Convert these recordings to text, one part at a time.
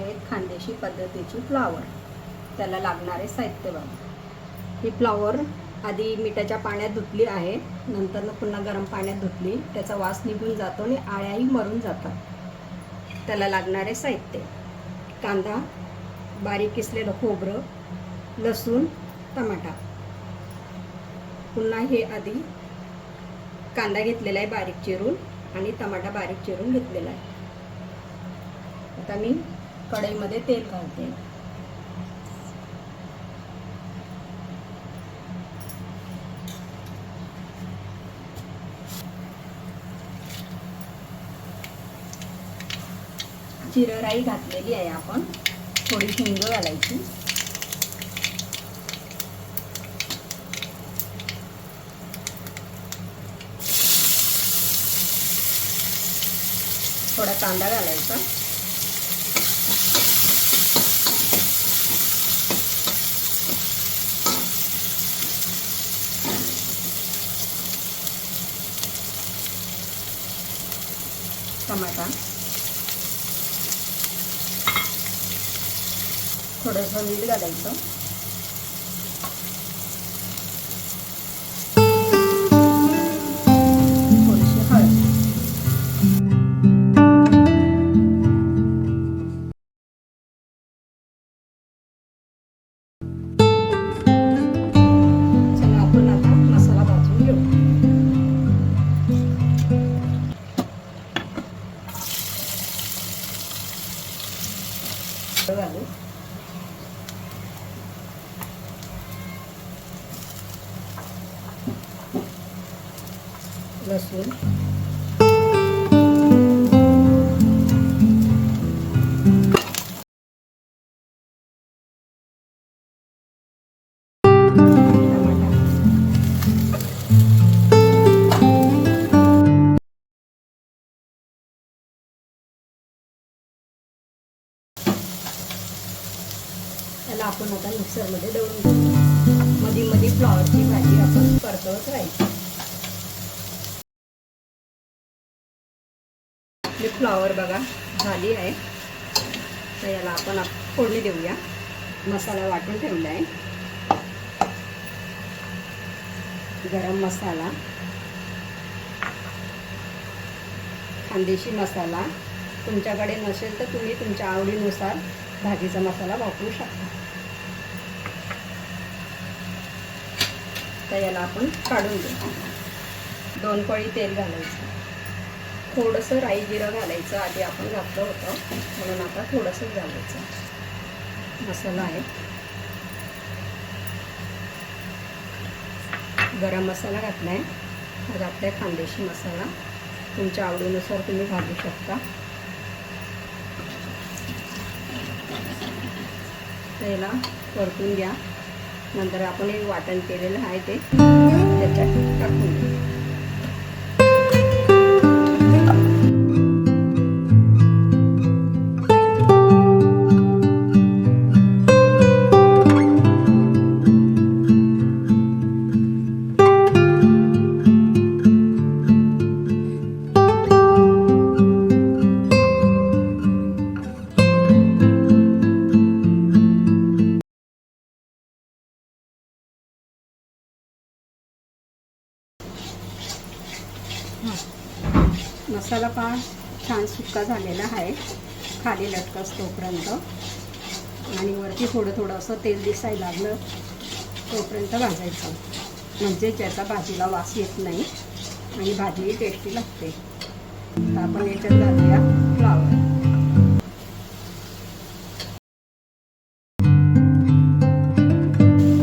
आहेत खानदेशी पद्धतीची फ्लावर. त्याला लागणारे साहित्य बघा. ही फ्लावर आधी मिठाच्या पाण्यात धुतली आहे, नंतर पुन्हा गरम पाण्यात धुतली. त्याचा वास निघून जातो आणि आळ्याही मरून जातात. त्याला लागणारे साहित्य: कांदा, बारीक किसलेलं खोबरं, लसूण, टमाटा. पुन्हा हे आधी कांदा घेतलेला आहे बारीक चिरून आणि टमाटा बारीक चिरून घेतलेला आहे. आता मी कढईमध्ये तेल घालते. जिरं राई घातलेली आहे आपण. थोडी हिंग घालायची. थोडा कांदा घालायचा. टमाटा, थोडंसं मीठ घालायचं. थोडीशी हळद. चला आपण आता मसाला भाजून घेऊ. घालू. लसूण, त्याला आपण आता मिक्सरमध्ये दळून घेऊ. मध्ये मध्ये फ्लॉवरची भाजी आपण परतवत राहायची. आपली फ्लॉवर बघा झाली आहे. तर याला आपण फोडणी देऊया. मसाला वाटून ठेवला आहे. गरम मसाला, खानदेशी मसाला. तुमच्याकडे नसेल तर तुम्ही तुमच्या आवडीनुसार भाजीचा मसाला वापरू शकता. तर याला आपण काढून घेऊ. 2 पळी तेल घालायचं. थोडंसं राई जिरं घालायचं. आधी आपण घातलं होतं म्हणून आता थोडंसं घालायचं. मसाला आहे. गरम मसाला घातला आहे. घातला आहे खानदेशी मसाला. तुमच्या आवडीनुसार तुम्ही घालू शकता. त्याला परतून घ्या. नंतर आपण एक वाटण केलेलं आहे ते त्याच्यात टाकून घ्या. मसाला पण छान सुक्का झालेला आहे. खाली लटकस तोपर्यंत आणि वरती थोडं थोडं असं तेल दिसायला लागलं तोपर्यंत भाजायचं. म्हणजे ज्याचा भाजीला वास येत नाही आणि भाजीही टेस्टी लागते. तर आपण याच्यात घालूया फ्लावर.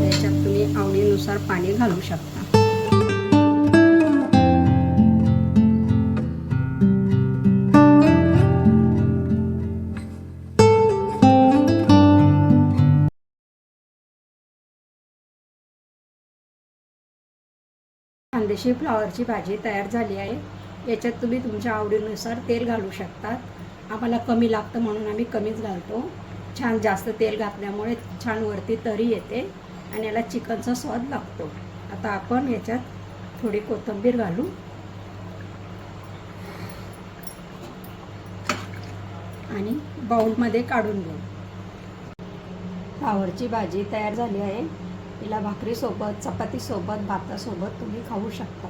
याच्यात तुम्ही आवडीनुसार पाणी घालू शकता. खानदेशी फ्लॉवरची भाजी तयार झाली आहे. याच्यात तुम्ही तुमच्या आवडीनुसार तेल घालू शकता. आम्हाला कमी लागतं म्हणून आम्ही कमीच घालतो. छान जास्त तेल घातल्यामुळे छान वरती तरी येते आणि याला चिकनचा स्वाद लागतो. आता आपण याच्यात थोडी कोथिंबीर घालू आणि बाउलमध्ये काढून घेऊ. फ्लावरची भाजी तयार झाली आहे. हिला भाकरीसोबत, चपातीसोबत, भातासोबत तुम्ही खाऊ शकता.